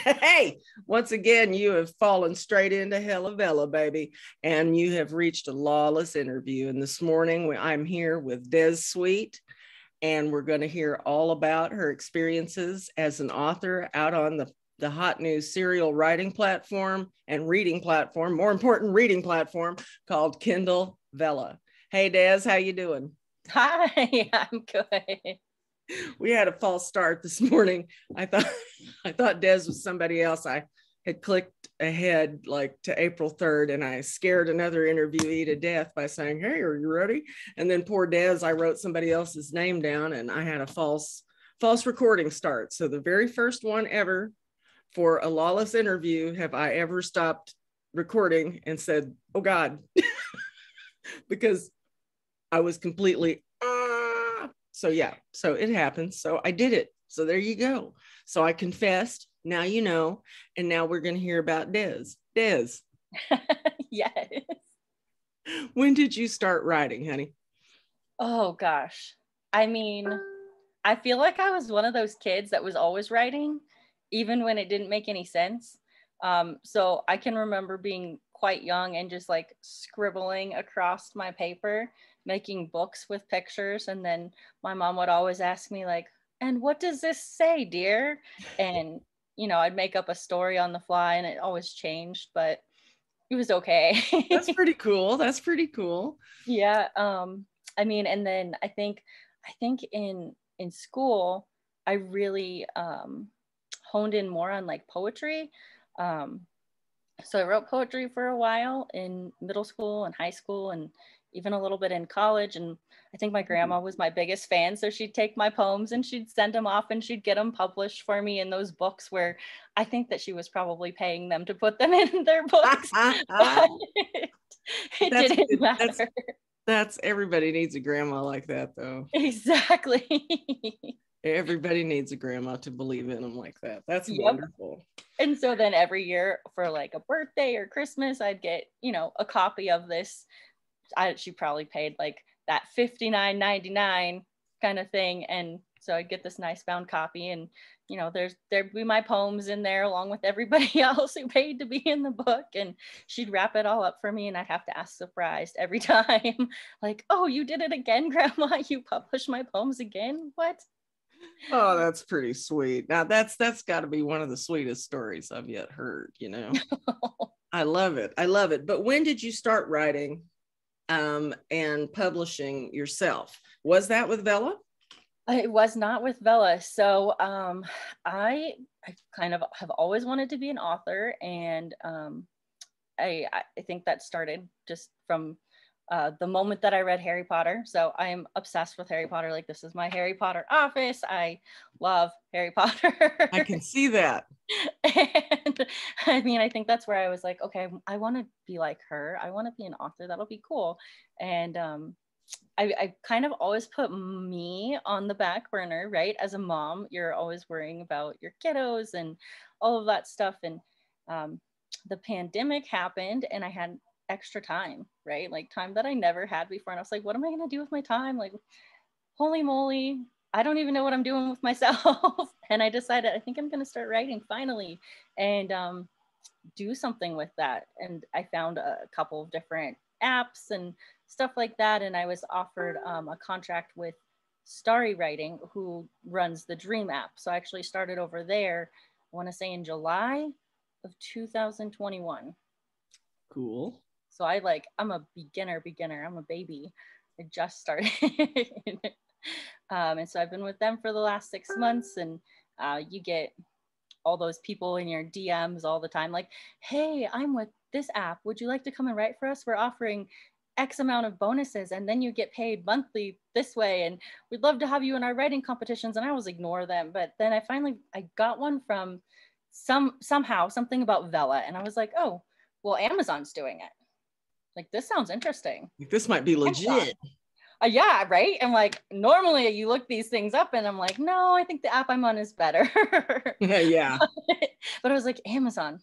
Hey, once again, you have fallen straight into hella Vella, baby, and you have reached a Lawless interview. And this morning, I'm here with Des Sweet, and we're going to hear all about her experiences as an author out on the hot new serial writing platform and reading platform, more important, reading platform called Kindle Vella. Hey, Des, how you doing? Hi, I'm good. We had a false start this morning. I thought Des was somebody else. I had clicked ahead like to April 3rd, and I scared another interviewee to death by saying, "Hey, are you ready?" And then poor Des, I wrote somebody else's name down, and I had a false recording start. So the very first one ever for a Lawless interview have I ever stopped recording and said, "Oh God," because I was completely so yeah, so it happens. So I did it. So there you go. So I confessed. Now you know. And now we're going to hear about Des. Des. Yes. When did you start writing, honey? Oh gosh. I mean, I feel like I was one of those kids that was always writing, even when it didn't make any sense. So I can remember being quite young and just like scribbling across my paper, making books with pictures. And then my mom would always ask me, like, "And what does this say, dear?" And, I'd make up a story on the fly and it always changed, but it was okay. That's pretty cool. That's pretty cool. Yeah. I mean, and then I think in school, I really honed in more on like poetry. Um, so I wrote poetry for a while in middle school and high school and even a little bit in college. And I think my grandma was my biggest fan. So she'd take my poems and she'd send them off and she'd get them published for me in those books where I think that she was probably paying them to put them in their books. But it That's didn't good. matter. That's everybody needs a grandma like that, though. Exactly. Everybody needs a grandma to believe in them like that. That's Yep. wonderful. And so then every year for like a birthday or Christmas, I'd get, a copy of this. She probably paid like that $59.99 kind of thing. And so I'd get this nice bound copy and, there'd be my poems in there along with everybody else who paid to be in the book. And she'd wrap it all up for me and I'd have to ask surprised every time. Like, "Oh, you did it again, Grandma? You published my poems again? What?" Oh, that's pretty sweet. Now that's got to be one of the sweetest stories I've yet heard, I love it. I love it. But when did you start writing and publishing yourself? Was that with Vella? It was not with Vella. So I kind of have always wanted to be an author, and I think that started just from the moment that I read Harry Potter. So I am obsessed with Harry Potter. Like, this is my Harry Potter office. I love Harry Potter. I can see that. And I mean, I think that's where I was like, okay, I want to be like her. I want to be an author. That'll be cool. And I kind of always put me on the back burner, right? As a mom, you're always worrying about your kiddos and all of that stuff. And the pandemic happened and I had extra time, right? Like time that I never had before. And I was like, what am I going to do with my time? Like, holy moly, I don't even know what I'm doing with myself. And I decided, I think I'm going to start writing finally and do something with that. And I found a couple of different apps and stuff like that. And I was offered a contract with Starry Writing, who runs the Dream app. So I actually started over there, I want to say in July of 2021. Cool. So I'm a beginner. I'm a baby. I just started. And so I've been with them for the last 6 months, and you get all those people in your DMs all the time, like, "Hey, I'm with this app. Would you like to come and write for us? We're offering X amount of bonuses, and then you get paid monthly this way, and we'd love to have you in our writing competitions." And I always ignore them, but then I got one from somehow something about Vella, and I was like, "Oh, well, Amazon's doing it. Like, this sounds interesting. This might be legit." Yeah, right. And like, normally you look these things up and I'm like, no, I think the app I'm on is better. Yeah. But I was like, Amazon.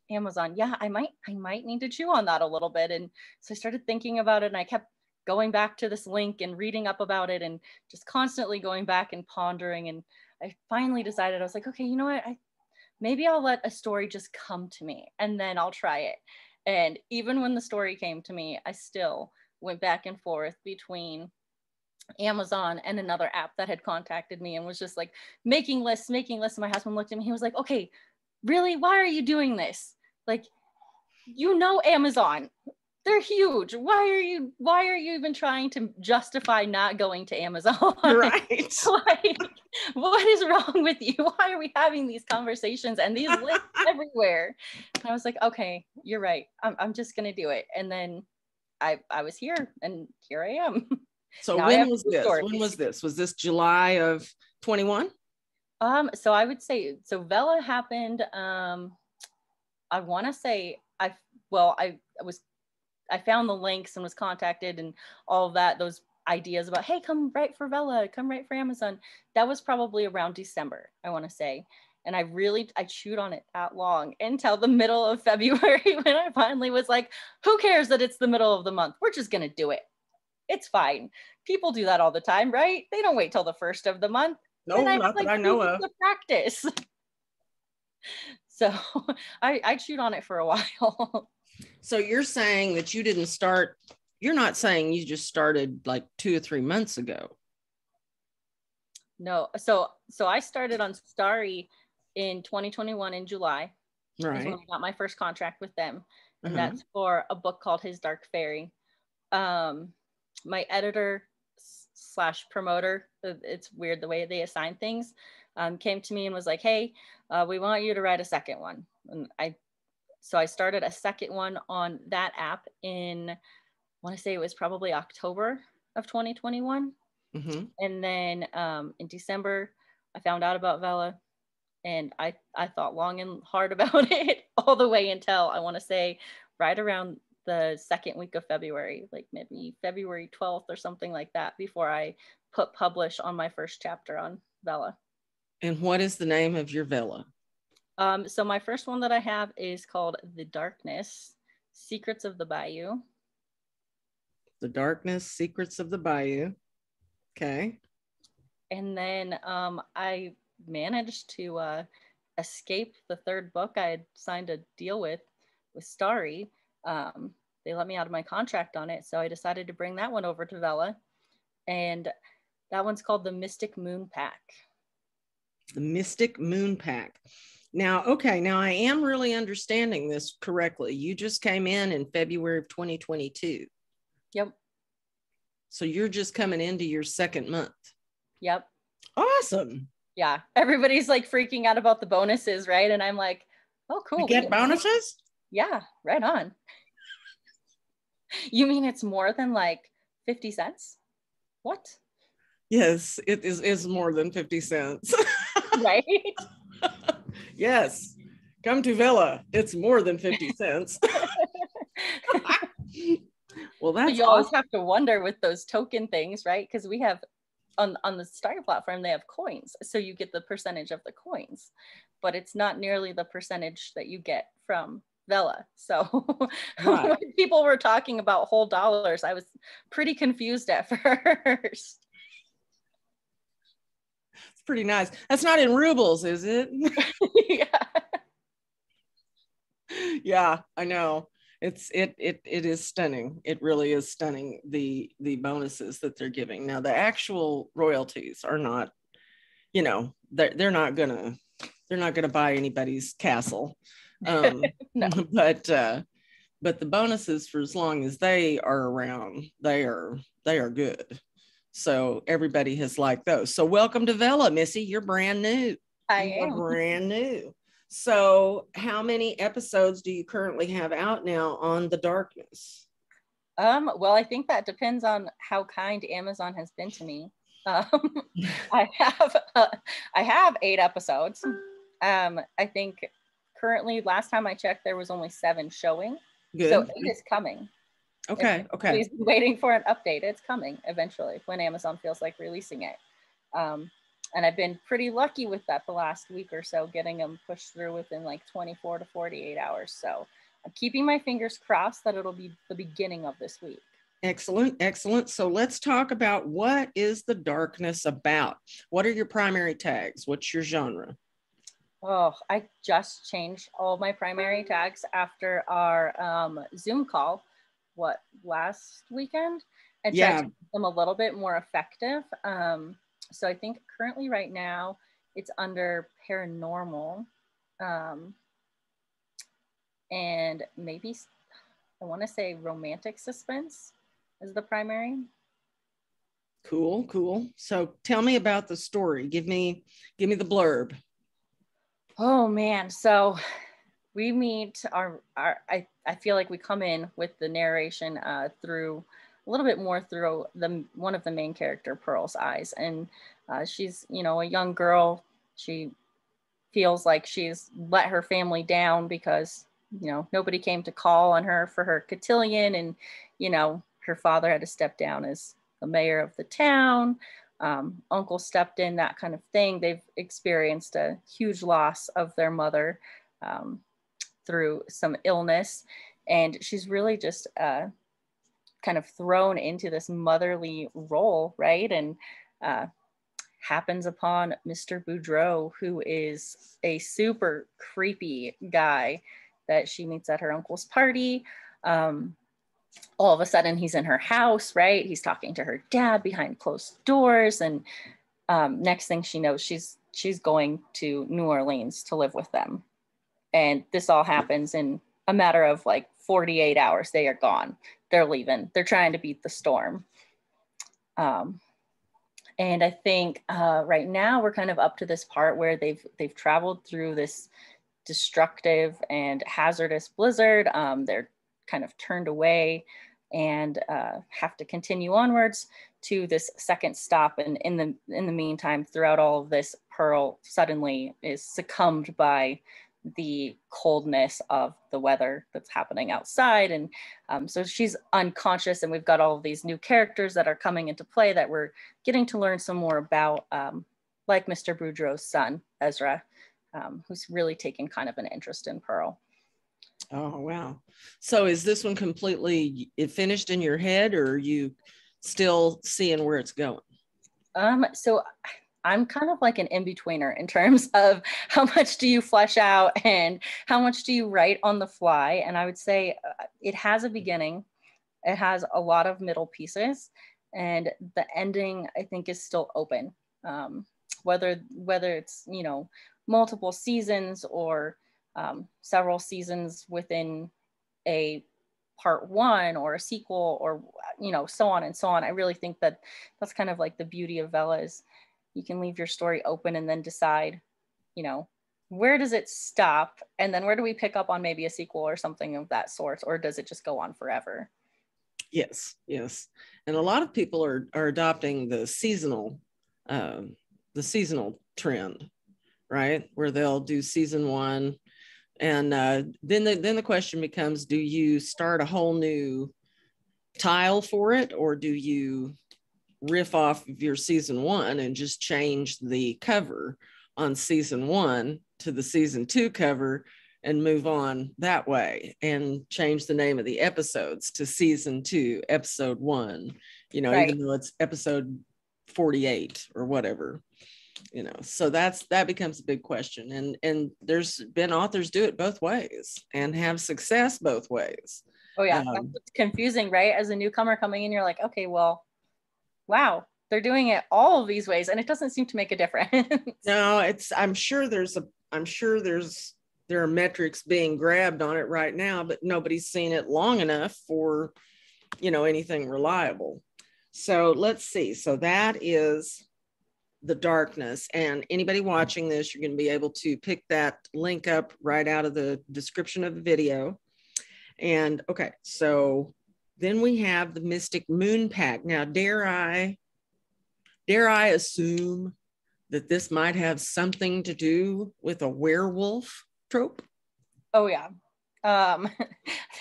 Yeah, I might need to chew on that a little bit. And so I started thinking about it and I kept going back to this link and reading up about it and just constantly going back and pondering. And I finally decided, I was like, okay, you know what? maybe I'll let a story just come to me and then I'll try it. And even when the story came to me, I still went back and forth between Amazon and another app that had contacted me and was just like making lists. And my husband looked at me, he was like, okay, really? Why are you doing this? Like, Amazon, they're huge. Why are you even trying to justify not going to Amazon? Right. Like, what is wrong with you? Why are we having these conversations and these lists everywhere? And I was like, okay, you're right. I'm just gonna do it. And then I was here, and here I am. So when was this? When was this? Was this July of 21? So I would say, so Vella happened, I want to say, I found the links and was contacted and all of that, those ideas about, hey, come write for Vella, come write for Amazon. That was probably around December, I want to say. And I chewed on it that long until the middle of February when I finally was like, who cares that it's the middle of the month? We're just going to do it. It's fine. People do that all the time, right? They don't wait till the first of the month. No, not that I know of. Practice. So I chewed on it for a while. So you're saying that you didn't start, you're not saying you just started like 2 or 3 months ago. No. So I started on Starry in 2021 in July. Right. Is when I got my first contract with them. And that's for a book called His Dark Fairy. My editor / promoter, it's weird the way they assign things, came to me and was like, hey, we want you to write a second one. And I started a second one on that app in, I want to say it was probably October of 2021. Mm-hmm. And then in December, I found out about Vella, and I thought long and hard about it all the way until, I want to say, right around the second week of February, like maybe February 12th or something like that, before I put publish on my first chapter on Vella. And what is the name of your Vella? So my first one that I have is called The Darkness, Secrets of the Bayou. The Darkness, Secrets of the Bayou. Okay. And then I managed to escape the third book I had signed a deal with Starry. They let me out of my contract on it, so I decided to bring that one over to Vella, and that one's called The Mystic Moon Pack. The Mystic Moon Pack. Now, okay, now I am really understanding this correctly. You just came in February of 2022. Yep. So you're just coming into your second month. Yep. Awesome. Yeah, everybody's like freaking out about the bonuses, right? And I'm like, oh, cool. You get bonuses? Yeah, right on. You mean it's more than like 50 cents? What? Yes, it is more than 50 cents. Right? Yes. Come to Vella. It's more than 50 cents. Well, that's you always have to wonder with those token things, right? Because we have on the Starry platform, they have coins. So you get the percentage of the coins, but it's not nearly the percentage that you get from Vella. So right. When people were talking about whole dollars, I was pretty confused at first. It's pretty nice. That's not in rubles, is it? Yeah. Yeah, I know. It is stunning. It really is stunning, the bonuses that they're giving. Now the actual royalties are not, they're not gonna buy anybody's castle. No. But the bonuses, for as long as they are around, they are good. So everybody has liked those. So welcome to Vella, Missy. You're brand new. I am brand new. So how many episodes do you currently have out now on The Darkness? Well, I think that depends on how kind Amazon has been to me. I have 8 episodes. I think currently, last time I checked, there was only 7 showing. Good. So 8 is coming. Okay. He's waiting for an update. It's coming eventually when Amazon feels like releasing it. And I've been pretty lucky with that the last week or so, getting them pushed through within like 24 to 48 hours. So I'm keeping my fingers crossed that it'll be the beginning of this week. Excellent. So let's talk about, what is The Darkness about? What are your primary tags? What's your genre? Oh, I just changed all my primary tags after our Zoom call, last weekend, and tried to Yeah. make them a little bit more effective. So I think currently right now it's under paranormal, um, and maybe I want to say romantic suspense is the primary. Cool, cool. So tell me about the story. Give me the blurb. Oh man, so we meet I feel like we come in with the narration through a little bit more through the one of the main character Pearl's eyes, and she's, you know, a young girl. She feels like she's let her family down because, you know, nobody came to call on her for her cotillion, and, you know, her father had to step down as the mayor of the town. Uncle stepped in, that kind of thing. They've experienced a huge loss of their mother, um, through some illness, and she's really just kind of thrown into this motherly role, right? And uh, happens upon Mr. Boudreaux, who is a super creepy guy that she meets at her uncle's party. All of a sudden, he's in her house, right? He's talking to her dad behind closed doors, and next thing she knows, she's going to New Orleans to live with them. And this all happens in a matter of like 48 hours. They are gone. They're leaving. They're trying to beat the storm. And I think right now we're kind of up to this part where they've traveled through this destructive and hazardous blizzard. They're kind of turned away and have to continue onwards to this second stop. And in the meantime, throughout all of this, Pearl suddenly is succumbed by the coldness of the weather that's happening outside. And so she's unconscious, and we've got all of these new characters that are coming into play that we're getting to learn some more about, like Mr. Boudreaux's son, Ezra, who's really taken kind of an interest in Pearl. Oh, wow. So is this one completely finished in your head, or are you still seeing where it's going? So I'm kind of like an in-betweener in terms of how much do you flesh out and how much do you write on the fly. And I would say it has a beginning, it has a lot of middle pieces, and the ending I think is still open. Whether it's, you know, multiple seasons or several seasons within a part one or a sequel, or, you know, so on and so on. I really think that that's kind of like the beauty of Vella, is you can leave your story open and then decide, you know, where does it stop, and then where do we pick up on maybe a sequel or something of that sort, or does it just go on forever? Yes, yes. And a lot of people are adopting the seasonal trend, right? Where they'll do season one, and then the question becomes: do you start a whole new tile for it, or do you riff off of your season one and just change the cover on season one to the season two cover and move on that way, and change the name of the episodes to season two, episode one, you know, Right. even though it's episode 48 or whatever, you know. So that becomes a big question, and there's been authors do it both ways and have success both ways. Oh yeah, that's what's confusing, right? As a newcomer coming in, you're like, okay, well, wow, they're doing it all of these ways, and it doesn't seem to make a difference. No, I'm sure there are metrics being grabbed on it right now, but nobody's seen it long enough for, you know, anything reliable. So let's see. So that is The Darkness, and anybody watching this, you're going to be able to pick that link up right out of the description of the video. And okay, so then we have the Mystic Moon Pack. Now, dare I assume that this might have something to do with a werewolf trope? Oh yeah.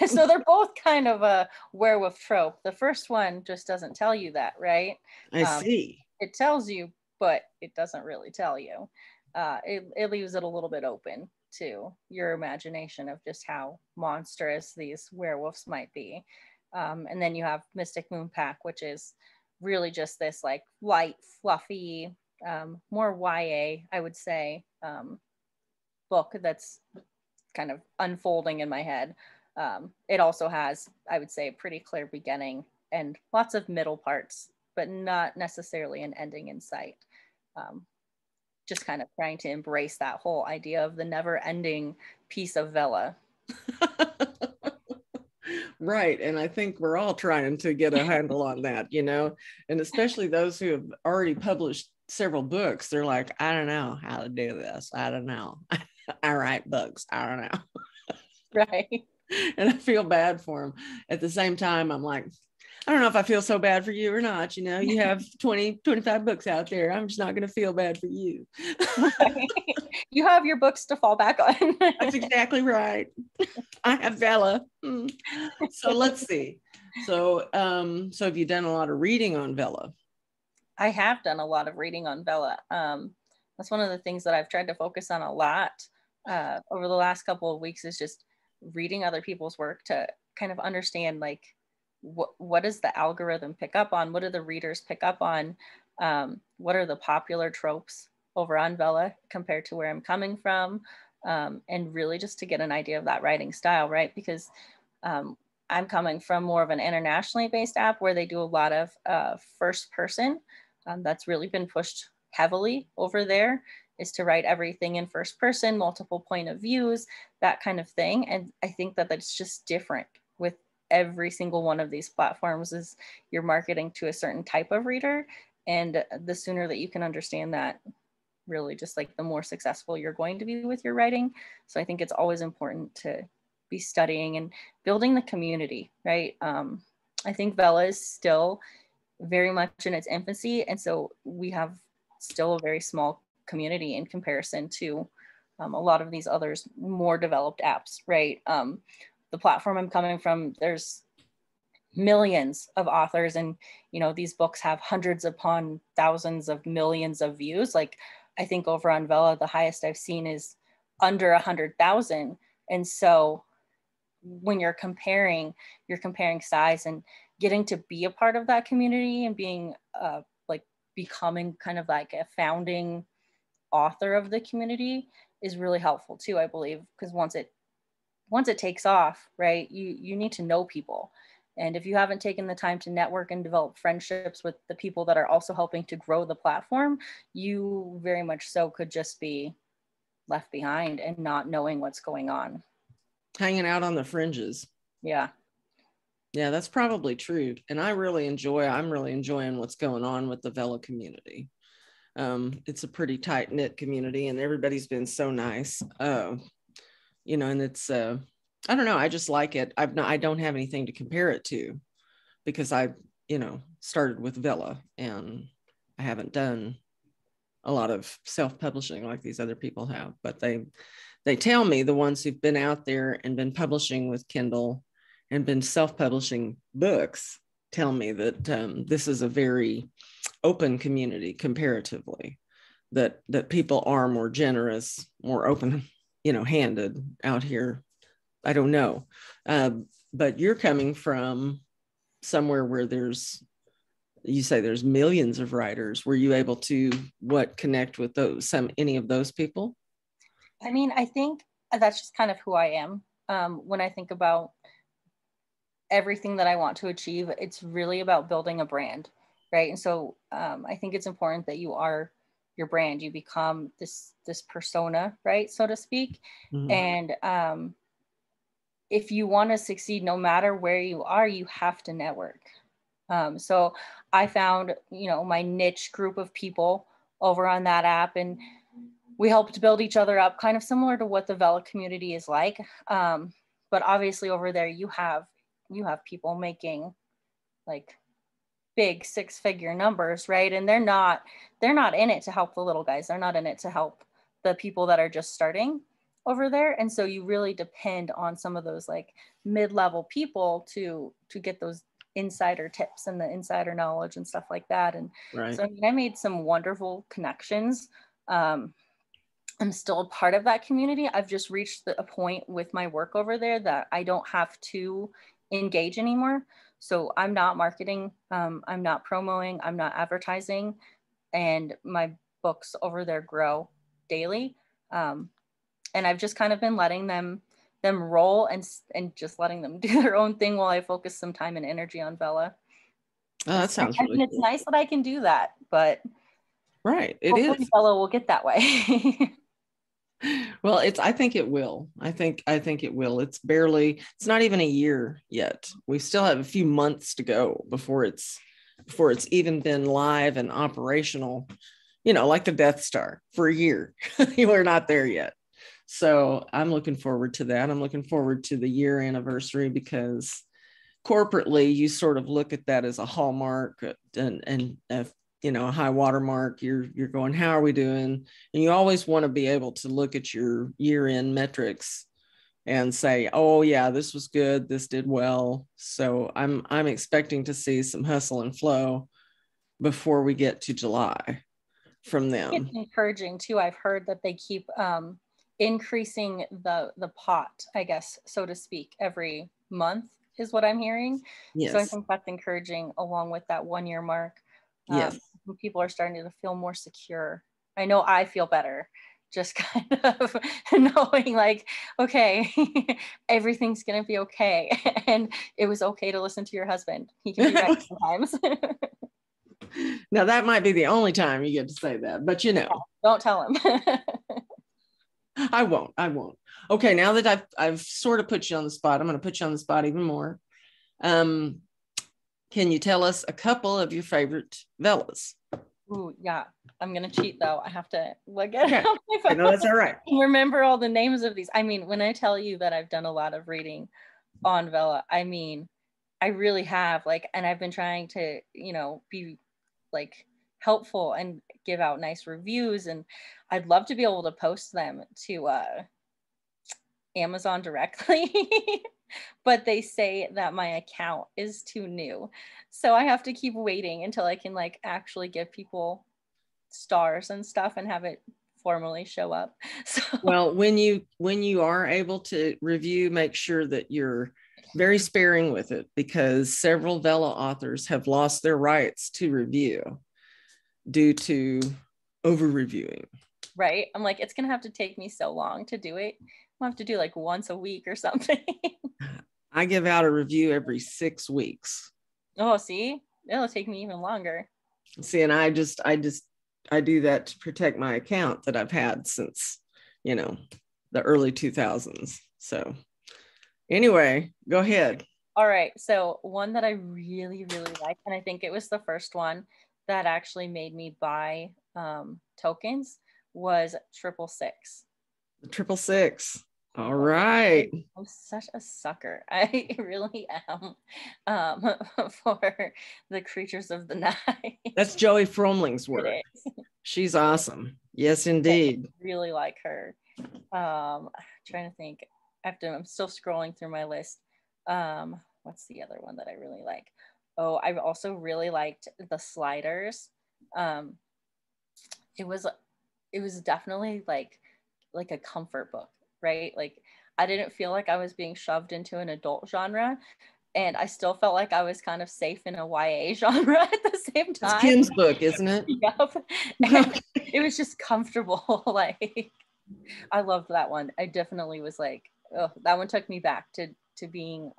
So they're both kind of a werewolf trope. The first one just doesn't tell you that, right? I see. It tells you, but it doesn't really tell you. It leaves it a little bit open to your imagination of just how monstrous these werewolves might be. And then you have Mystic Moon Pack, which is really just this like light, fluffy, more YA, I would say, book that's kind of unfolding in my head. It also has, I would say, a pretty clear beginning and lots of middle parts, but not necessarily an ending in sight. Just kind of trying to embrace that whole idea of the never ending piece of Vella. Right. And I think we're all trying to get a handle on that, and especially those who have already published several books. They're like, I don't know how to do this. I don't know. I write books. I don't know. Right. And I feel bad for them. At the same time, I'm like, I don't know if I feel so bad for you or not. You have 20, 25 books out there. I'm just not going to feel bad for you. Right. You have your books to fall back on. That's exactly right. I have Vella. So let's see. So have you done a lot of reading on Vella? I have done a lot of reading on Vella. That's one of the things that I've tried to focus on a lot over the last couple of weeks, is just reading other people's work to kind of understand, like, what does the algorithm pick up on? What do the readers pick up on? What are the popular tropes over on Vella compared to where I'm coming from? And really just to get an idea of that writing style, right? Because I'm coming from more of an internationally based app where they do a lot of first person. That's really been pushed heavily over there, is to write everything in first person, multiple point of views, that kind of thing. And I think that that's just different with every single one of these platforms. Is you're marketing to a certain type of reader, and the sooner that you can understand that, really just like the more successful you're going to be with your writing. So I think it's always important to be studying and building the community, right? I think Vella is still very much in its infancy, and so we have still a very small community in comparison to a lot of these others more developed apps, right? The platform I'm coming from, there's millions of authors, and these books have hundreds upon thousands of millions of views. Like, I think over on Vella, the highest I've seen is under 100,000. And so when you're comparing size and getting to be a part of that community and being like becoming kind of like a founding author of the community is really helpful too, I believe, because once it takes off, right, you need to know people. And if you haven't taken the time to network and develop friendships with the people that are also helping to grow the platform, you very much so could just be left behind and not knowing what's going on. Hanging out on the fringes. Yeah. Yeah, that's probably true. And I'm really enjoying what's going on with the Vella community. It's a pretty tight knit community, and everybody's been so nice. And it's, I don't know, I just like it. I don't have anything to compare it to, because I, started with Vella, and I haven't done a lot of self-publishing like these other people have, but they tell me, the ones who've been out there and been publishing with Kindle and been self-publishing books, tell me that this is a very open community comparatively, that people are more generous, more open, handed out here. I don't know. But you're coming from somewhere where you say there's millions of writers. Were you able to connect with any of those people? I mean, I think that's just kind of who I am. When I think about everything that I want to achieve, it's really about building a brand, right? And so I think it's important that you are your brand. You become this persona, right, so to speak. Mm-hmm. And if you want to succeed, no matter where you are, you have to network. So I found, my niche group of people over on that app, and we helped build each other up, kind of similar to what the Vella community is like. But obviously over there, you have people making like big 6-figure numbers, right? And they're not in it to help the little guys. They're not in it to help the people that are just starting over there. And so you really depend on some of those like mid-level people to get those insider tips and the insider knowledge and stuff like that. And right. So I made some wonderful connections. I'm still a part of that community. I've just reached a point with my work over there that I don't have to engage anymore. So I'm not marketing, I'm not promoting, I'm not advertising, and my books over there grow daily. and I've just kind of been letting them roll and just letting them do their own thing while I focus some time and energy on Vella. Oh, that sounds I really mean, it's cool. nice that I can do that, but Right, it hopefully is. Vella will get that way. Well, I think it will. I think it will. It's not even a year yet. We still have a few months to go before it's even been live and operational, like the Death Star for a year. We're not there yet. So I'm looking forward to that. I'm looking forward to the year anniversary, because corporately you sort of look at that as a hallmark and a high water mark. You're going, how are we doing? And you always want to be able to look at your year-end metrics and say, oh yeah, this was good, this did well. So I'm expecting to see some hustle and flow before we get to July from them. It's encouraging too. I've heard that they keep increasing the pot, I guess, so to speak, every month is what I'm hearing. Yes. So I think that's encouraging, along with that 1 year mark. Yes. People are starting to feel more secure. I know I feel better, just kind of knowing like, okay, everything's gonna be okay. And it was okay to listen to your husband. He can be right sometimes. Now that might be the only time you get to say that, but Yeah, don't tell him. I won't. Okay, now that I've sort of put you on the spot, I'm going to put you on the spot even more. Can you tell us a couple of your favorite Vellas? Ooh, yeah. I'm gonna cheat though. I have to look at it. Okay. No, that's all right. Remember all the names of these. I mean, when I tell you that I've done a lot of reading on Vella, I mean, I really have, like, and I've been trying to, be like helpful and give out nice reviews, and I'd love to be able to post them to Amazon directly. But they say that my account is too new, so I have to keep waiting until I can like actually give people stars and stuff and have it formally show up. So well, when you are able to review, make sure that you're very sparing with it, because several Vella authors have lost their rights to review due to over reviewing. Right, I'm like, it's gonna have to take me so long to do it. I'll have to do like once a week or something. I give out a review every 6 weeks. Oh, see, it'll take me even longer. See, and I do that to protect my account that I've had since, the early 2000s. So anyway, go ahead. All right, so one that I really, really like, and I think it was the first one that actually made me buy tokens, was 666. 666. All right. I'm such a sucker. I really am for the creatures of the night. That's Joey Fromling's work. She's awesome. Yes, indeed. I really like her. I'm trying to think. I'm still scrolling through my list. What's the other one that I really like? Oh, I also really liked the Sliders. It was definitely like a comfort book, right? Like, I didn't feel like I was being shoved into an adult genre, and I still felt like I was kind of safe in a YA genre at the same time. It's Kim's book, isn't it? Yep. It was just comfortable. Like, I loved that one. I definitely was like, oh, that one took me back to being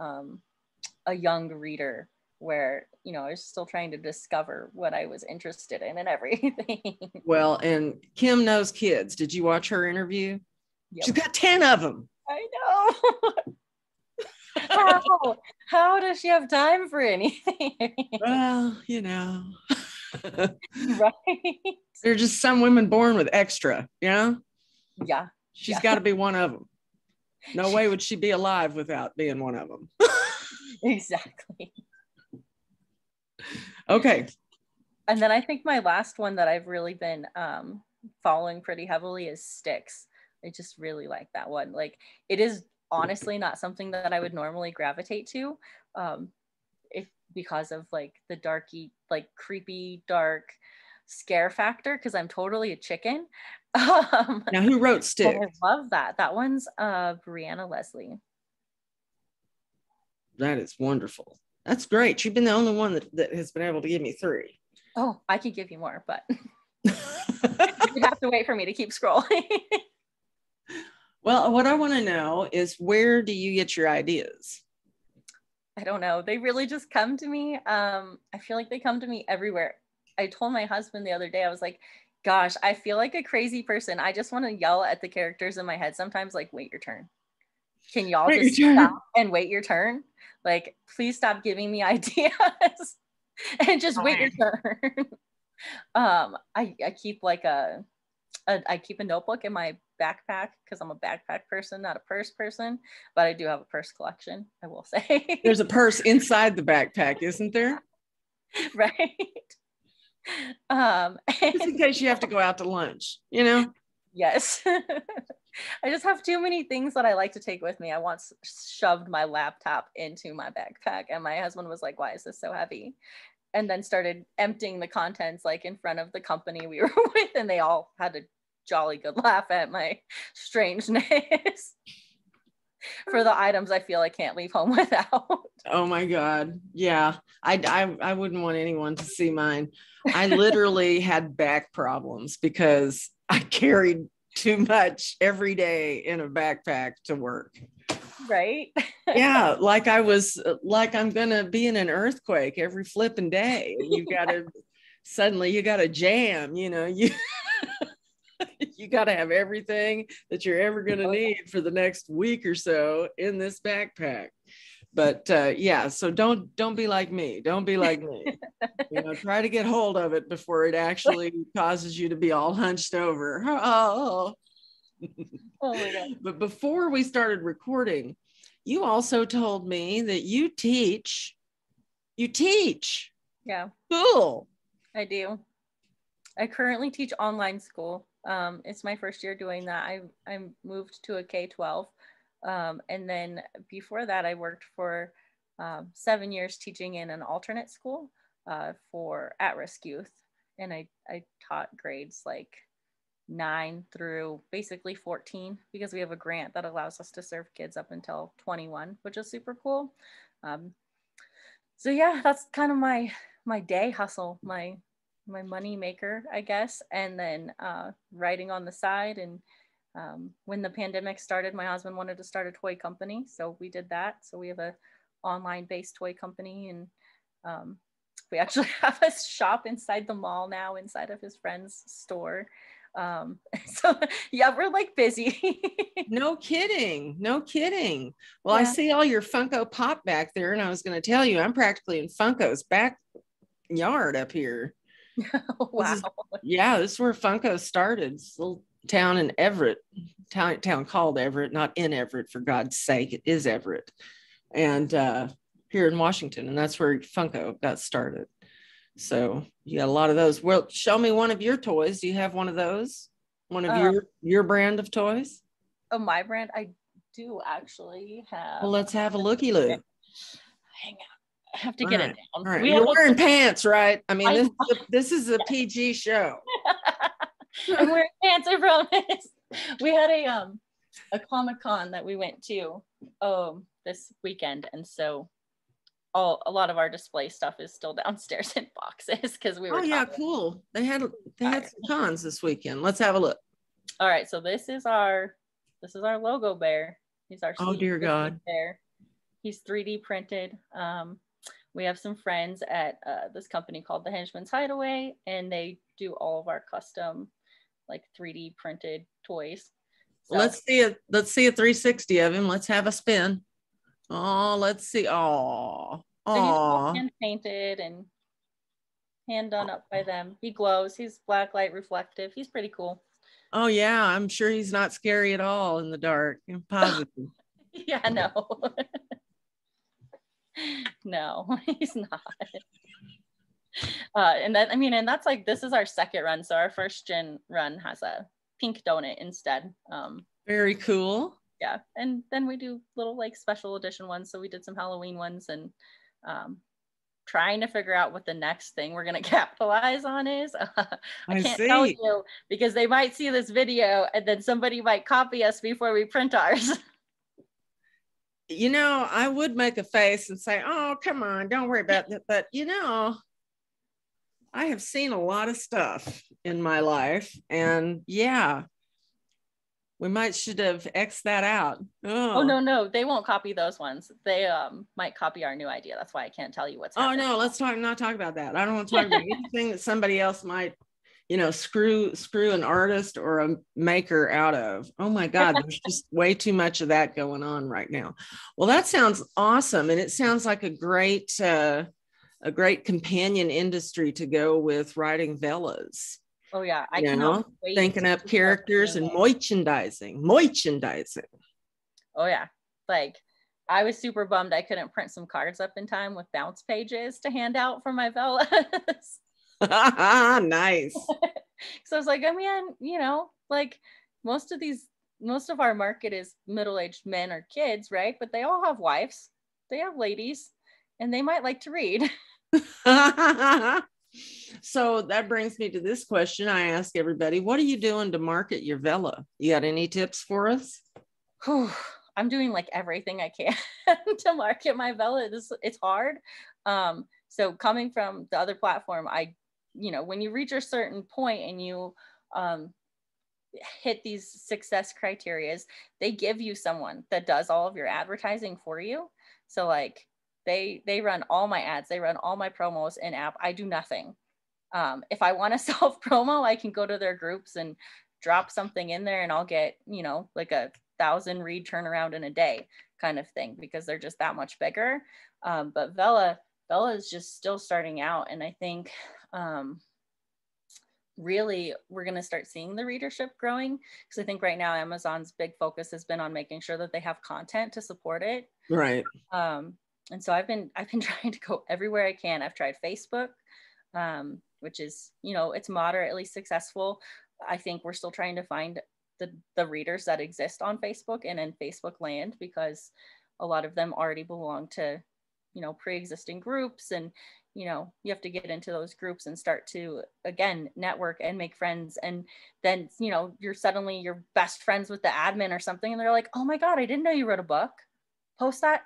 a young reader, where I was still trying to discover what I was interested in and everything. Well, and Kim knows kids. Did you watch her interview? Yep. She's got 10 of them. I know. How does she have time for anything? Well, right. There are just some women born with extra, Yeah. She's got to be one of them. No way would she be alive without being one of them. Exactly. Okay. And then I think my last one that I've really been following pretty heavily is Styx. I just really like that one. Like, it is honestly not something that I would normally gravitate to, because of like the darky, like creepy, dark scare factor, because I'm totally a chicken. Now, who wrote Styx? I love that. That one's Brianna Leslie. That is wonderful. That's great. You've been the only one that has been able to give me 3. Oh, I could give you more, but you'd have to wait for me to keep scrolling. Well, what I want to know is, where do you get your ideas? I don't know. They really just come to me. I feel like they come to me everywhere. I told my husband the other day, I was like, gosh, I feel like a crazy person. I just want to yell at the characters in my head sometimes, like, wait your turn. Can y'all Wait just your turn. stop and wait your turn? Like, please stop giving me ideas and just wait your turn. I keep like I keep a notebook in my backpack because I'm a backpack person, not a purse person, but I do have a purse collection, I will say. There's a purse inside the backpack, isn't there? Right. Just in case you have to go out to lunch, you know? Yes. I just have too many things that I like to take with me. I once shoved my laptop into my backpack and my husband was like, why is this so heavy? And then started emptying the contents like in front of the company we were with, and they all had a jolly good laugh at my strangeness for the items I feel I can't leave home without. Oh my God. Yeah. I wouldn't want anyone to see mine. I literally had back problems because I carried too much every day in a backpack to work. Right. Yeah, like I'm gonna be in an earthquake every flipping day. You gotta jam, you you gotta have everything that you're ever gonna need for the next week or so in this backpack. But yeah, so don't be like me. Don't be like me. Try to get hold of it before it actually causes you to be all hunched over. Oh. Oh my God. But before we started recording, you also told me that you teach. You teach. Yeah. Cool. I do. I currently teach online school. It's my first year doing that. I moved to a K-12. And then before that, I worked for 7 years teaching in an alternate school for at-risk youth. And I taught grades like 9 through basically 14 because we have a grant that allows us to serve kids up until 21, which is super cool. So yeah, that's kind of my day hustle, my money maker, I guess. And then writing on the side. And when the pandemic started, my husband wanted to start a toy company, so we did that. So we have a online based toy company, and we actually have a shop inside the mall now, inside of his friend's store. So yeah, we're like busy. No kidding. No kidding. Well, Yeah. I see all your Funko Pop back there, and I was going to tell you, I'm practically in Funko's backyard up here. Wow. This is where Funko started. It's a little town in Everett, town called Everett, not in Everett, for God's sake. It is Everett. And here in Washington, and that's where Funko got started. So you got a lot of those. Well, show me one of your toys. Do you have one of those? One of your brand of toys? Oh, my brand? I do actually have. Well, let's have a looky-loo. Hang on. I have to get it down. All right. You're wearing pants, right? I mean, this is a PG show. I'm wearing pants, I promise. We had a Comic-Con that we went to this weekend, and so a lot of our display stuff is still downstairs in boxes because we were. Oh yeah, cool. They had some cons this weekend. Let's have a look. All right, so this is our logo bear. He's our dear God bear. He's 3D printed. We have some friends at this company called the Henchman's Hideaway, and they do all of our custom like 3D printed toys. So, let's see a 360 of him. Let's have a spin. Oh, let's see. Oh, hand painted and hand done up by them. He glows. He's black light reflective. He's pretty cool. Oh yeah, I'm sure he's not scary at all in the dark. I'm positive. Yeah, no. No, he's not. And that's like, this is our second run. So our first gen run has a pink donut instead. Very cool. Yeah, and then we do little like special edition ones. So we did some Halloween ones, and trying to figure out what the next thing we're going to capitalize on is. I can't tell you because they might see this video and then somebody might copy us before we print ours. I would make a face and say, oh, come on, don't worry about that. But, I have seen a lot of stuff in my life. And yeah, We should have X'd that out. Oh, no, they won't copy those ones. They might copy our new idea. That's why I can't tell you what's happening. No, let's not talk about that. I don't want to talk about anything that somebody else might, screw an artist or a maker out of. Oh my God, there's just way too much of that going on right now. Well, that sounds awesome. And it sounds like a great companion industry to go with writing Vellas. Oh yeah, I cannot wait. Thinking up characters and merchandising. Oh yeah, like I was super bummed I couldn't print some cards up in time with bounce pages to hand out for my Vellas. Nice. So I was like, I mean, like most of our market is middle-aged men or kids, right? But they all have wives, they have ladies, and they might like to read. So that brings me to this question I ask everybody. What are you doing to market your Vella? You got any tips for us? I'm doing like everything I can to market my Vella. It's hard. So coming from the other platform, when you reach a certain point and you hit these success criterias, they give you someone that does all of your advertising for you. So like they run all my ads, they run all my promos in app. I do nothing. If I want to self promo, I can go to their groups and drop something in there and I'll get, like 1,000 read turnaround in a day kind of thing, because they're just that much bigger. But Vella is just still starting out. And I think really we're going to start seeing the readership growing, because I think right now Amazon's big focus has been on making sure that they have content to support it. Right. And so I've been trying to go everywhere I can. I've tried Facebook, which is, it's moderately successful. I think we're still trying to find the readers that exist on Facebook and in Facebook land, because a lot of them already belong to, pre-existing groups. And, you have to get into those groups and start to, again, network and make friends. And then, you're suddenly your best friends with the admin or something. And they're like, oh my God, I didn't know you wrote a book. Post that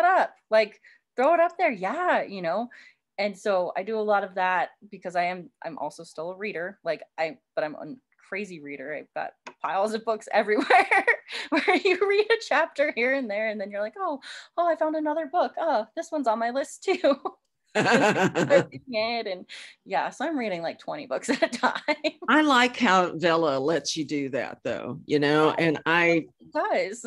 up, like throw it up there. Yeah. And so I do a lot of that because I'm also still a reader. But I'm a crazy reader. I've got piles of books everywhere where you read a chapter here and there. And then you're like, oh, I found another book. Oh, this one's on my list too. And yeah, so I'm reading like 20 books at a time. I like how Vella lets you do that though, and it does.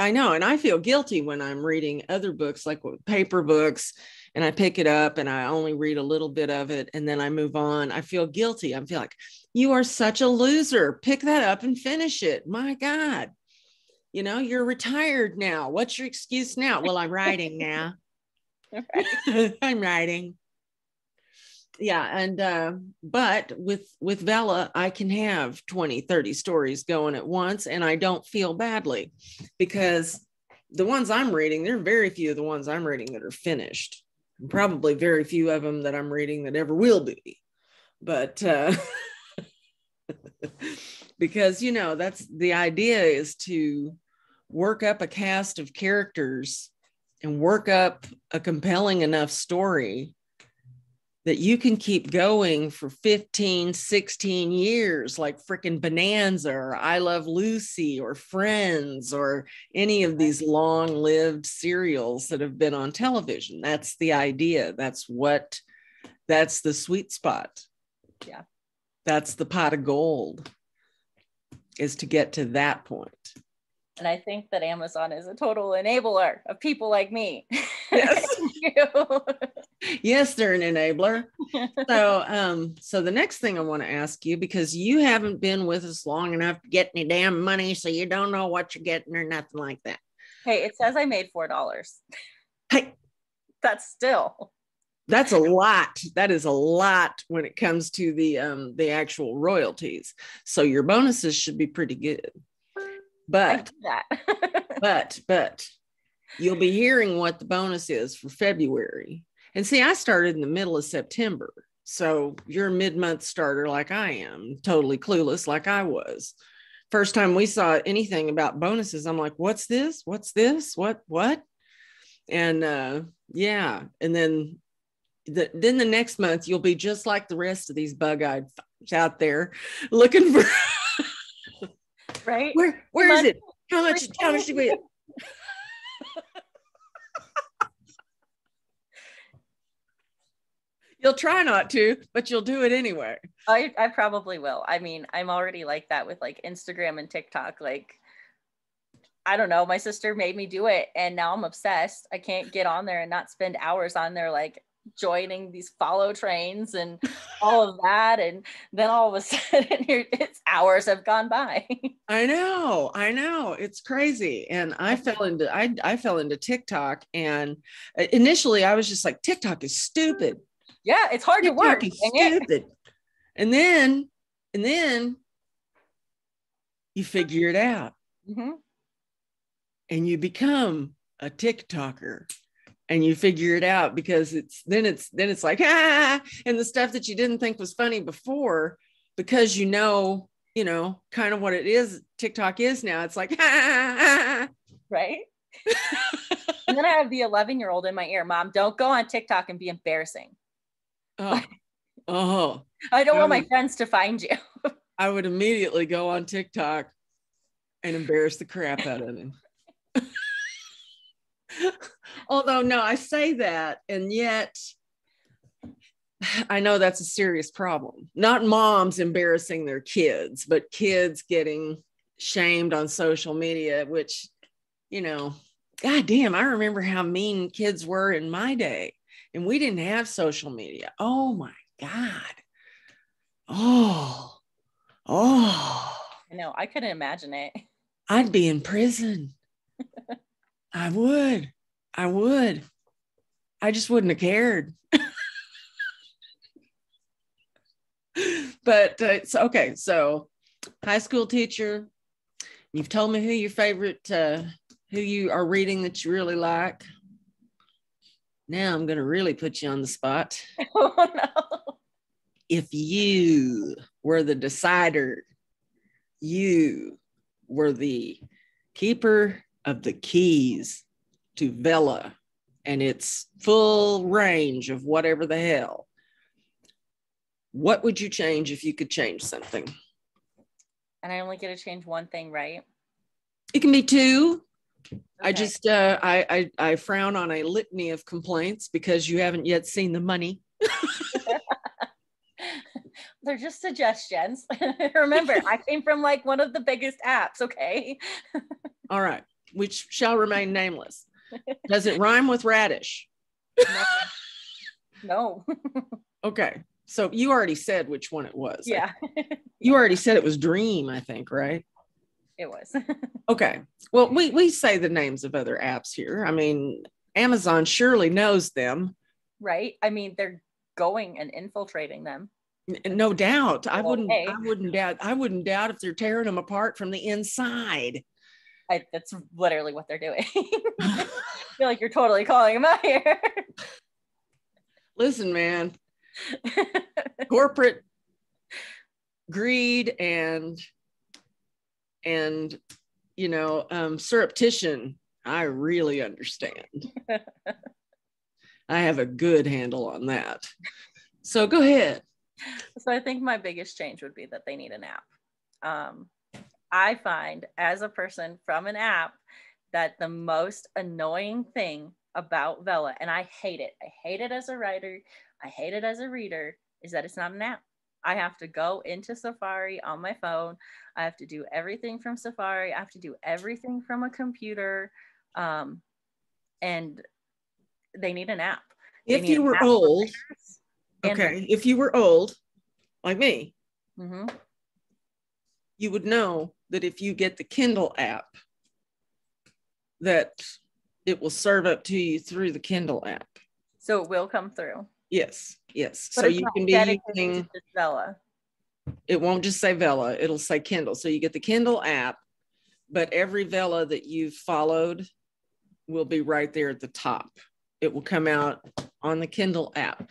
I know. And I feel guilty when I'm reading other books, like paper books, and I pick it up and I only read a little bit of it and then I move on. I feel guilty. I feel like, you are such a loser. Pick that up and finish it. My God, you're retired now. What's your excuse now? Well, I'm writing now. I'm writing. Yeah. And, but with Vella, I can have 20, 30 stories going at once and I don't feel badly, because the ones I'm reading, there are very few of the ones I'm reading that are finished. Probably very few of them that I'm reading that ever will be. But, because, that's the idea, is to work up a cast of characters and work up a compelling enough story that you can keep going for 15, 16 years, like freaking Bonanza or I Love Lucy or Friends or any of these long-lived serials that have been on television. That's the idea. That's the sweet spot. Yeah. That's the pot of gold, is to get to that point. And I think that Amazon is a total enabler of people like me. Yes. Yes, they're an enabler. So the next thing I want to ask you, because you haven't been with us long enough to get any damn money, so you don't know what you're getting or nothing like that. Hey, it says I made $4. Hey, that's a lot. That is a lot when it comes to the actual royalties. So your bonuses should be pretty good. But but you'll be hearing what the bonus is for February. And see, I started in the middle of September. So you're a mid-month starter like I am, totally clueless like I was. First time we saw anything about bonuses, I'm like, what's this? What's this? What? And yeah. And then the next month, you'll be just like the rest of these bug-eyed out there looking for Right? Where is it? How much did we get? You'll try not to, but you'll do it anyway. I probably will. I mean, I'm already like that with like Instagram and TikTok. Like, I don't know, my sister made me do it and now I'm obsessed. I can't get on there and not spend hours on there, like joining these follow trains and all of that. And then all of a sudden it's hours have gone by. I know. It's crazy. And I fell into TikTok, and initially I was just like, TikTok is stupid. Yeah, it's hard to work. TikTok is stupid. And then you figure it out. Mm-hmm. And you become a TikToker, and you figure it out, because it's like, and the stuff that you didn't think was funny before, because you know kind of what it is, TikTok is now, it's like, right. And then I have the 11-year-old in my ear, Mom, don't go on TikTok and be embarrassing. I don't want my friends to find you. I would immediately go on TikTok and embarrass the crap out of him. Although, no, I say that, and yet I know that's a serious problem. Not moms embarrassing their kids, but kids getting shamed on social media, which, God damn, I remember how mean kids were in my day, and we didn't have social media. Oh my God. Oh. I know, I couldn't imagine it. I'd be in prison. I would. I just wouldn't have cared. But okay. So high school teacher, you've told me who your favorite, who you are reading that you really like. Now I'm going to really put you on the spot. Oh no. If you were the decider, you were the keeper of the keys to Vella and its full range of whatever the hell, what would you change if you could change something? And I only get to change one thing, right? It can be two. Okay. I just I frown on a litany of complaints because you haven't yet seen the money. They're just suggestions. Remember, I came from like one of the biggest apps, okay? All right, which shall remain nameless. Does it rhyme with radish? No. Okay, so you already said which one it was. Yeah. You already said it was Dream, I think, right? It was. Okay, well, we say the names of other apps here. I mean, Amazon surely knows them. Right? I mean, they're going and infiltrating them. No doubt. I wouldn't doubt if they're tearing them apart from the inside. That's literally what they're doing. I feel like you're totally calling them out here. Listen, man, corporate greed and surreptition, I really understand. I have a good handle on that. So go ahead. So I think my biggest change would be that they need an app. I find, as a person from an app, that the most annoying thing about Vella, and I hate it as a writer, I hate it as a reader, is that it's not an app. I have to go into Safari on my phone. I have to do everything from Safari. I have to do everything from a computer. And they need an app. If you were old, if you were old, like me, mm-hmm. you would know that if you get the Kindle app, that it will serve up to you through the Kindle app. So it will come through. Yes. But so you can be using Vella. It won't just say Vella, it'll say Kindle. So you get the Kindle app, but every Vella that you've followed will be right there at the top. It will come out on the Kindle app.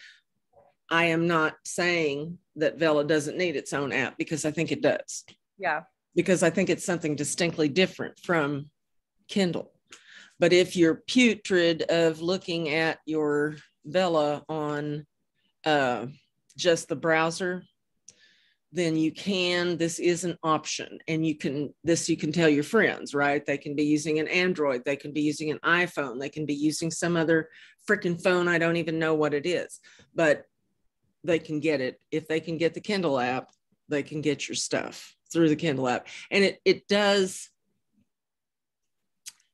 I am not saying that Vella doesn't need its own app, because I think it does. Yeah. Because I think it's something distinctly different from Kindle. But if you're putrid of looking at your Vella on just the browser, then this is an option. And you can tell your friends, right? They can be using an Android, they can be using an iPhone, they can be using some other freaking phone. I don't even know what it is, but they can get it. If they can get the Kindle app, they can get your stuff through the Kindle app. And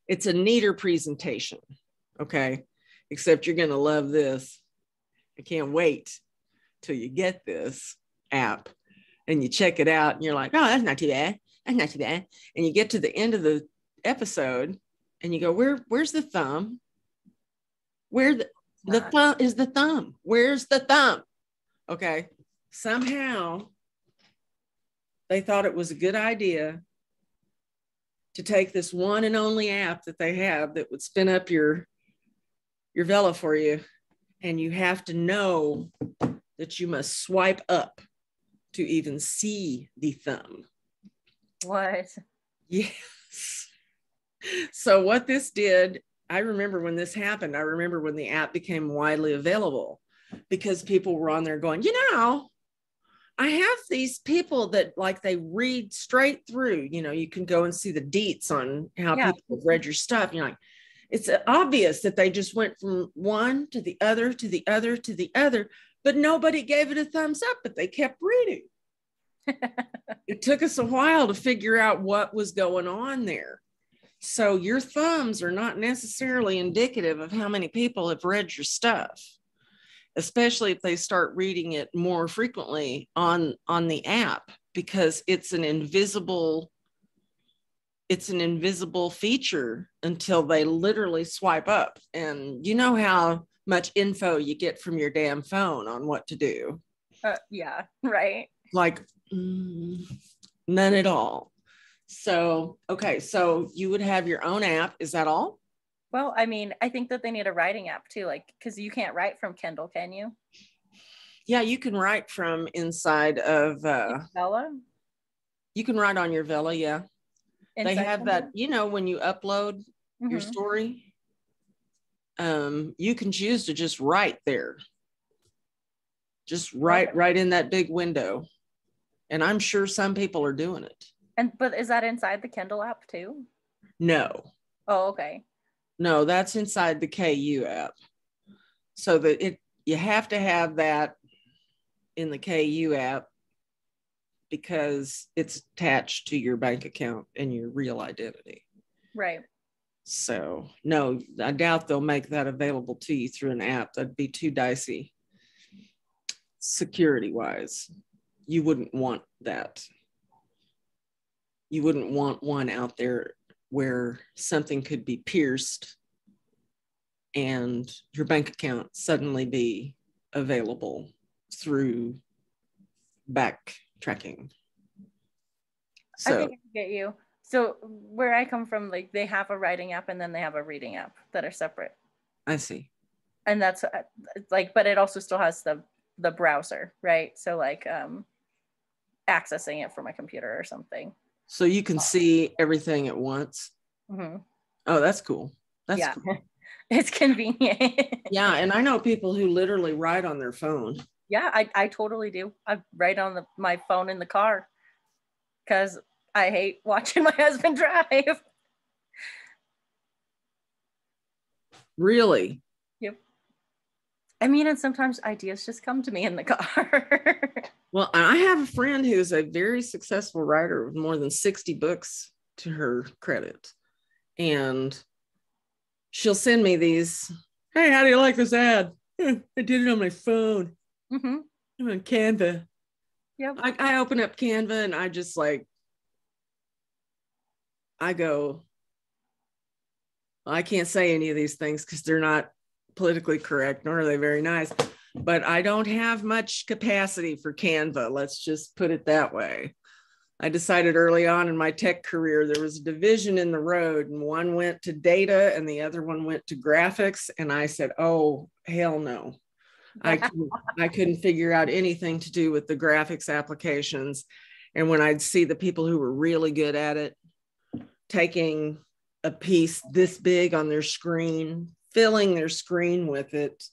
it's a neater presentation. Okay. Except you're going to love this. I can't wait till you get this app and you check it out and you're like, oh, that's not too bad. That's not too bad. And you get to the end of the episode and you go, where's the thumb? Where the thumb is the thumb? Where's the thumb? Okay. Somehow they thought it was a good idea to take this one and only app that they have that would spin up your Vella for you. And you have to know that you must swipe up to even see the thumb. What? Yes. So what this did, I remember when this happened, I remember when the app became widely available, because people were on there going, I have these people that like they read straight through, you can go and see the deets on how people have read your stuff. And you're like, it's obvious that they just went from one to the other, to the other, to the other, but nobody gave it a thumbs up, but they kept reading. It took us a while to figure out what was going on there. So your thumbs are not necessarily indicative of how many people have read your stuff, especially if they start reading it more frequently on the app, because it's an invisible feature until they literally swipe up. And you know how much info you get from your damn phone on what to do. Yeah, right. Like none at all. So, okay. So you would have your own app. Is that all? Well, I mean, I think that they need a writing app too, like, because you can't write from Kindle, can you? Yeah, you can write from inside of Vella. You can write on your Vella, yeah. Inside they have Kindle? That, when you upload your story, you can choose to just write there. Just write right in that big window. And I'm sure some people are doing it. But is that inside the Kindle app too? No. Oh, okay. No, that's inside the KU app. So that you have to have that in the KU app because it's attached to your bank account and your real identity. Right. So no, I doubt they'll make that available to you through an app. That'd be too dicey. Security wise, you wouldn't want that. You wouldn't want one out there where something could be pierced and your bank account suddenly be available through backtracking. So, I think I get you. So where I come from, like they have a writing app and then they have a reading app that are separate. I see. And that's like, but it also still has the browser, right? So like accessing it from my computer or something. So you can see everything at once. Mm-hmm. Oh, that's cool. That's cool. It's convenient. Yeah, and I know people who literally write on their phone. Yeah, I totally do. I write on my phone in the car because I hate watching my husband drive. Really? Yep. I mean, and sometimes ideas just come to me in the car. Well, I have a friend who's a very successful writer with more than 60 books to her credit. And she'll send me these, hey, how do you like this ad? I did it on my phone. Mm-hmm. I'm on Canva. Yep. I open up Canva and I just like, I go, well, I can't say any of these things because they're not politically correct, nor are they very nice. But I don't have much capacity for Canva. Let's just put it that way. I decided early on in my tech career, there was a division in the road and one went to data and the other one went to graphics. And I said, oh, hell no. I couldn't figure out anything to do with the graphics applications. And when I'd see the people who were really good at it, taking a piece this big on their screen, filling their screen with it,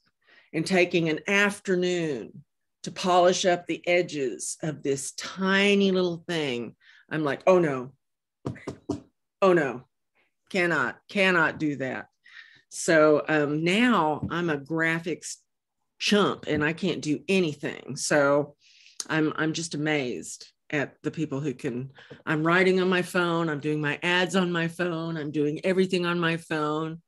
and taking an afternoon to polish up the edges of this tiny little thing. I'm like, oh no, cannot do that. So now I'm a graphics chump and I can't do anything. So I'm just amazed at the people who can. I'm writing on my phone. I'm doing my ads on my phone. I'm doing everything on my phone.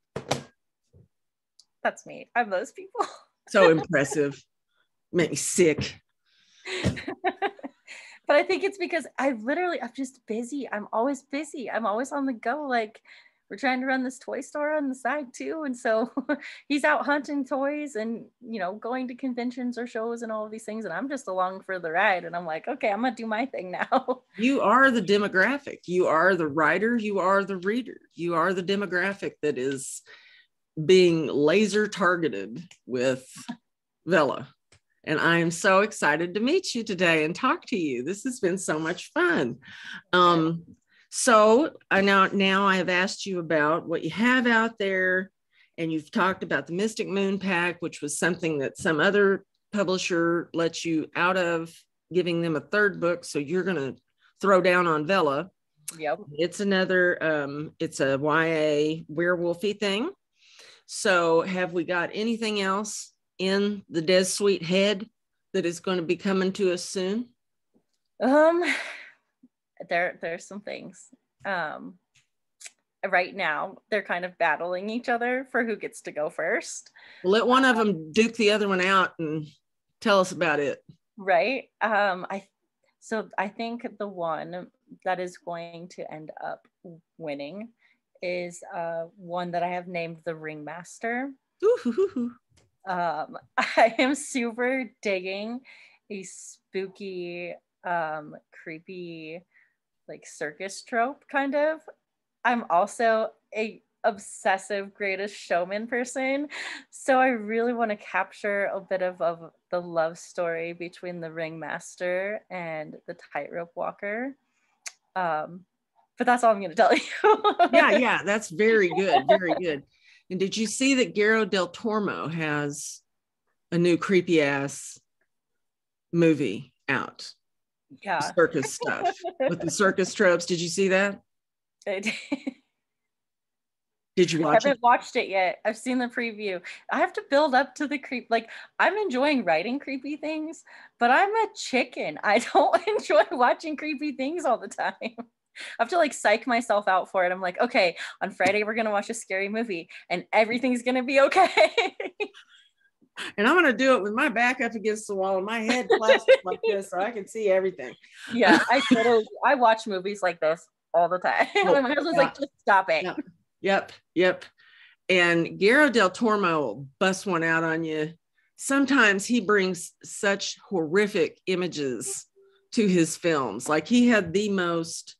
That's me. I'm those people. So impressive. Make me sick. But I think it's because I'm just busy. I'm always busy. I'm always on the go. Like, we're trying to run this toy store on the side too. And so he's out hunting toys and, you know, going to conventions or shows and all of these things. And I'm just along for the ride. And I'm like, okay, I'm going to do my thing now. You are the demographic. You are the writer. You are the reader. You are the demographic that is being laser targeted with Vella. And I am so excited to meet you today and talk to you. This has been so much fun. So I now I have asked you about what you have out there, and you've talked about the Mystic Moon Pack, which was something that some other publisher lets you out of, giving them a third book. So you're going to throw down on Vella. Yep. It's another, it's a YA werewolfy thing. So have we got anything else in the Des Sweet head that is going to be coming to us soon? There's some things. Right now they're kind of battling each other for who gets to go first. Well, let one of them duke the other one out and tell us about it. Right. I think the one that is going to end up winning is one that I have named the Ringmaster. I am super digging a spooky, creepy, like circus trope kind of. I'm also a obsessive Greatest Showman person, so I really want to capture a bit of the love story between the Ringmaster and the Tightrope Walker. But that's all I'm going to tell you. yeah, that's very good, very good. And did you see that Guillermo del Toro has a new creepy ass movie out? Yeah, circus stuff with the circus tropes. Did you see that? Did you watch it? I haven't watched it yet. I've seen the preview. I have to build up to the creep. Like, I'm enjoying writing creepy things, but I'm a chicken. I don't enjoy watching creepy things all the time. I have to like psych myself out for it. I'm like, okay, on Friday we're gonna watch a scary movie and everything's gonna be okay. And I'm gonna do it with my back up against the wall and my head clasped like this so I can see everything. Yeah, I watch movies like this all the time. My husband's like, just stop it. Yep. And Guillermo del Toro will bust one out on you. Sometimes he brings such horrific images to his films. Like, he had the most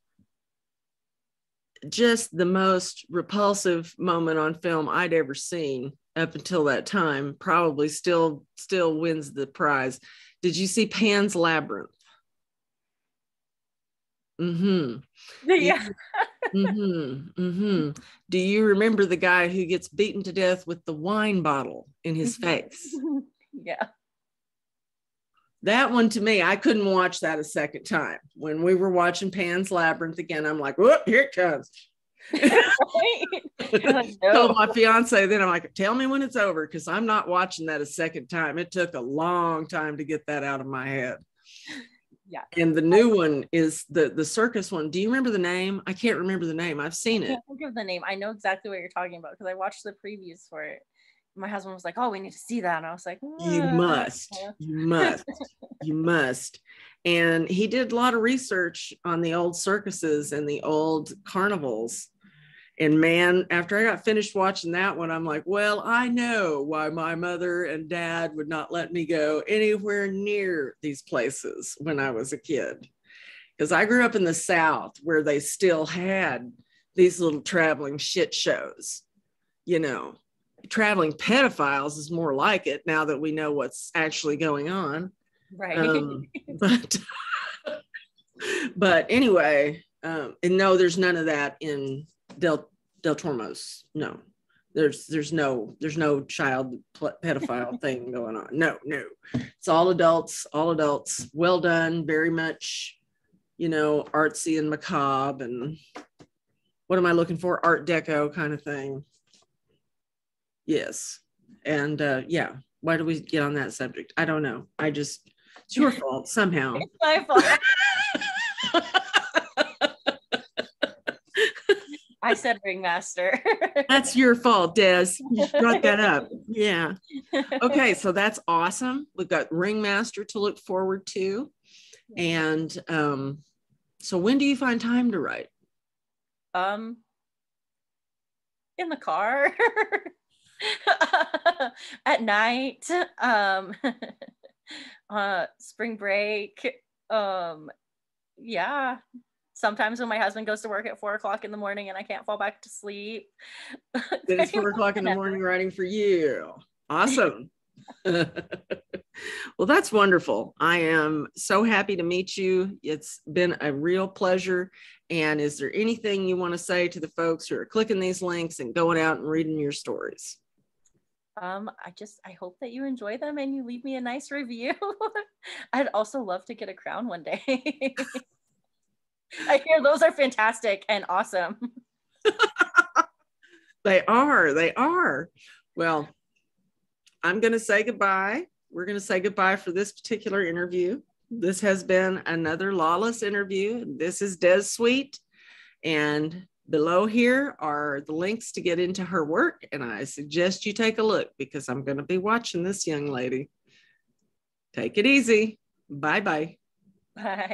repulsive moment on film I'd ever seen up until that time. Probably still wins the prize. Did you see Pan's Labyrinth? Yeah. Do you remember the guy who gets beaten to death with the wine bottle in his face? Yeah. That one, to me, I couldn't watch that a second time. When we were watching Pan's Labyrinth again, I'm like, whoop, here it comes. Told my fiance, then I'm like, tell me when it's over, because I'm not watching that a second time. It took a long time to get that out of my head. Yeah. And the new one is the circus one. Do you remember the name? I can't remember the name. I've seen it. I can't think of the name. I know exactly what you're talking about because I watched the previews for it. My husband was like, oh, we need to see that. And I was like, you must. And he did a lot of research on the old circuses and the old carnivals. And man, after I got finished watching that one, I'm like, well, I know why my mother and dad would not let me go anywhere near these places when I was a kid. Because I grew up in the South where they still had these little traveling shit shows. You know, traveling pedophiles is more like it now that we know what's actually going on. Right. But anyway, and no, there's none of that in Del Toro's. No, There's no child pedophile thing going on. No, it's all adults, well done, very much, artsy and macabre, and what am I looking for, art deco kind of thing. Yes. And yeah, why do we get on that subject? I don't know. It's your fault somehow. It's my fault. I said ringmaster. That's your fault, Des. You brought that up. Yeah. Okay, so that's awesome. We've got ringmaster to look forward to. And so when do you find time to write? In the car. At night. Spring break. Yeah. Sometimes when my husband goes to work at 4 o'clock in the morning and I can't fall back to sleep. Then it's 4 o'clock in the morning writing for you. Awesome. Well, that's wonderful. I am so happy to meet you. It's been a real pleasure. And is there anything you want to say to the folks who are clicking these links and going out and reading your stories? I hope that you enjoy them and you leave me a nice review. I'd also love to get a crown one day. I hear those are fantastic and awesome. They are. Well, I'm going to say goodbye. We're going to say goodbye for this particular interview. This has been another Lawless interview. This is Des Sweet. And below here are the links to get into her work. And I suggest you take a look because I'm going to be watching this young lady. Take it easy. Bye-bye. Bye.